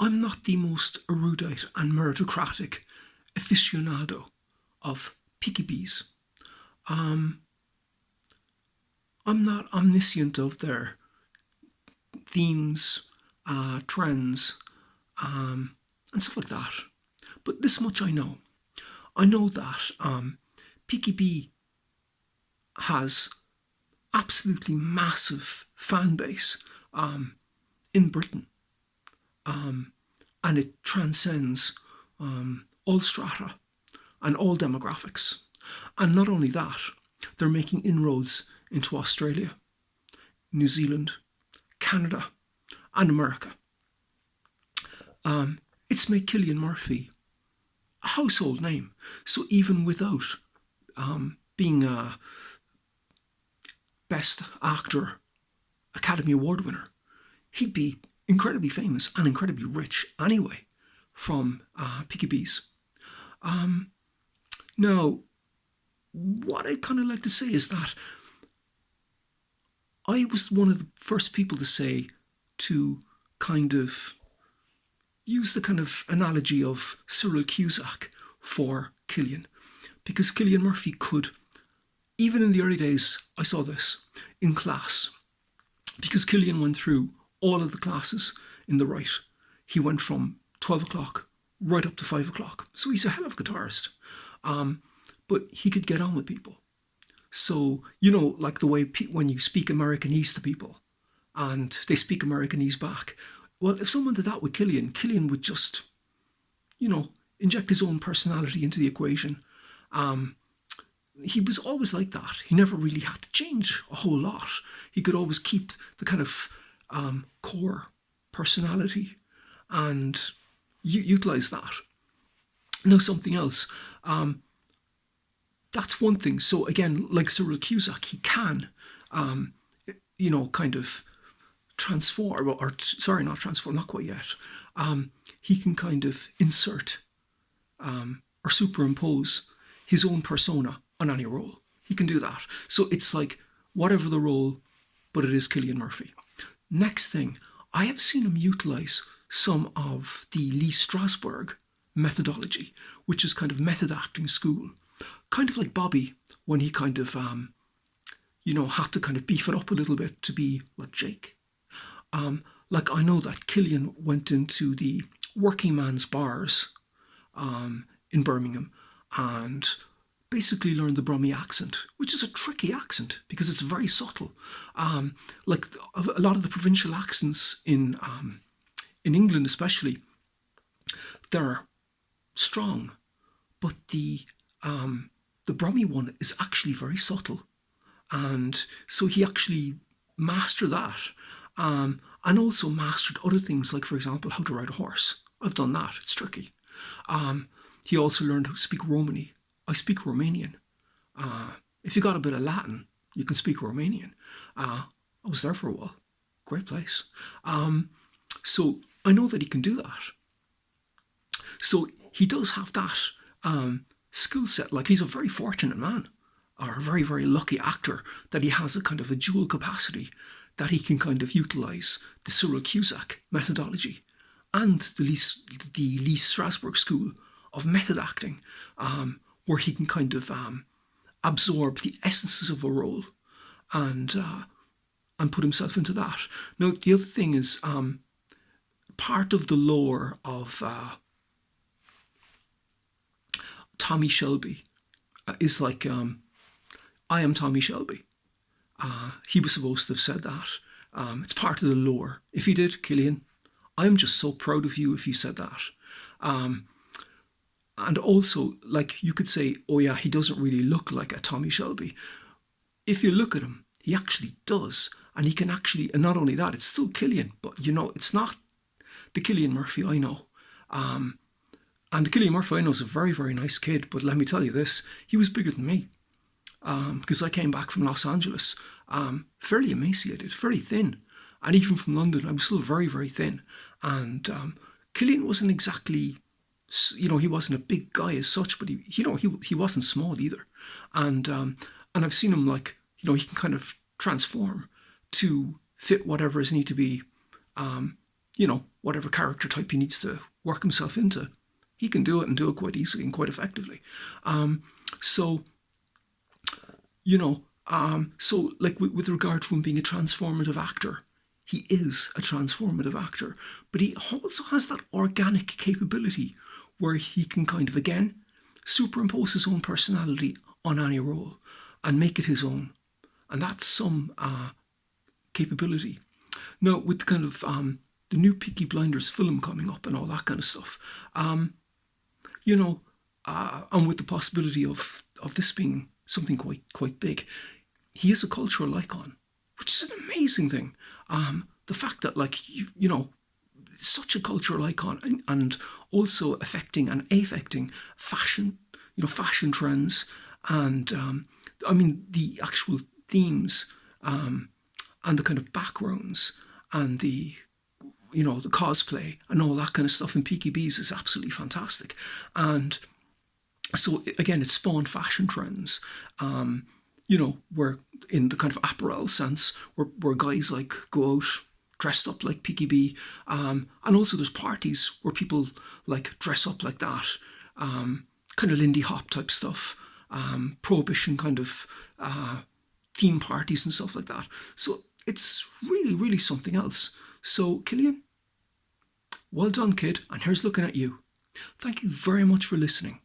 I'm not the most erudite and meritocratic aficionado of Peaky Bees. Um, I'm not omniscient of their themes, trends, and stuff like that. But this much I know. I know that Peaky Bee has absolutely massive fan base in Britain, and it transcends all strata and all demographics. And not only that, they're making inroads into Australia, New Zealand, Canada, and America. It's made Cillian Murphy a household name. So even without being a Best Actor Academy Award winner, he'd be incredibly famous and incredibly rich anyway from Peaky Bees. Now, what I'd kind of like to say is that I was one of the first people to say to kind of use the kind of analogy of Cyril Cusack for Cillian, because Cillian Murphy could, even in the early days, I saw this in class, because Cillian went through all of the classes in the right. He went from 12 o'clock right up to 5 o'clock. So he's a hell of a guitarist. But he could get on with people. So, like the way when you speak Americanese to people and they speak Americanese back. Well, if someone did that with Cillian would just, inject his own personality into the equation. He was always like that. He never really had to change a whole lot. He could always keep the kind of core personality and utilize that. Now, something else. That's one thing. So again, like Cyril Cusack, he can, kind of transform, not transform, not quite yet. He can kind of insert or superimpose his own persona on any role. He can do that. So it's like whatever the role, but it is Cillian Murphy. Next thing, I have seen him utilize some of the Lee Strasberg methodology, which is kind of method acting school. Kind of like Bobby when he kind of, had to kind of beef it up a little bit to be like Jake. Like I know that Cillian went into the working man's bars in Birmingham and basically learned the Brummie accent, which is a tricky accent because it's very subtle. Like a lot of the provincial accents in England especially, they're strong, but the Brummie one is actually very subtle. And so he actually mastered that. And also mastered other things like, for example, how to ride a horse. I've done that. It's tricky. He also learned how to speak Romany. I speak Romanian. If you got a bit of Latin, you can speak Romanian. I was there for a while. Great place. So I know that he can do that. So he does have that skill set. Like he's a very fortunate man, or a very, very lucky actor that he has a kind of a dual capacity that he can kind of utilise the Cyril Cusack methodology and the Lee Strasberg school of method acting, where he can kind of absorb the essences of a role and put himself into that. Now, the other thing is part of the lore of Tommy Shelby is like, I am Tommy Shelby. He was supposed to have said that. It's part of the lore. If he did, Cillian, I'm just so proud of you if you said that. And also, like you could say, oh yeah, he doesn't really look like a Tommy Shelby. If you look at him, he actually does. And he can actually, and not only that, it's still Cillian, but it's not the Cillian Murphy I know. And the Cillian Murphy I know is a very, very nice kid, but let me tell you this, he was bigger than me. Because I came back from Los Angeles fairly emaciated, very thin. And even from London, I was still very, very thin. And Cillian wasn't exactly, he wasn't a big guy as such, but he wasn't small either. And I've seen him like, he can kind of transform to fit whatever is need to be whatever character type he needs to work himself into. He can do it and do it quite easily and quite effectively. So, like with regard to him being a transformative actor, he is a transformative actor, but he also has that organic capability where he can kind of, again, superimpose his own personality on any role and make it his own. And that's some capability. Now, with kind of the new Peaky Blinders film coming up and all that kind of stuff, and with the possibility of this being something quite big, he is a cultural icon, which is an amazing thing. The fact that, like, such a cultural icon, and also affecting fashion, fashion trends, and the actual themes, and the kind of backgrounds, and the cosplay and all that kind of stuff in Peaky Bees is absolutely fantastic. And so again, it spawned fashion trends, where in the kind of apparel sense, where guys like go out dressed up like Peaky Bee, and also there's parties where people like dress up like that, kind of Lindy Hop type stuff, prohibition kind of theme parties and stuff like that. So it's really, really something else. So Cillian, well done, kid, and here's looking at you. Thank you very much for listening.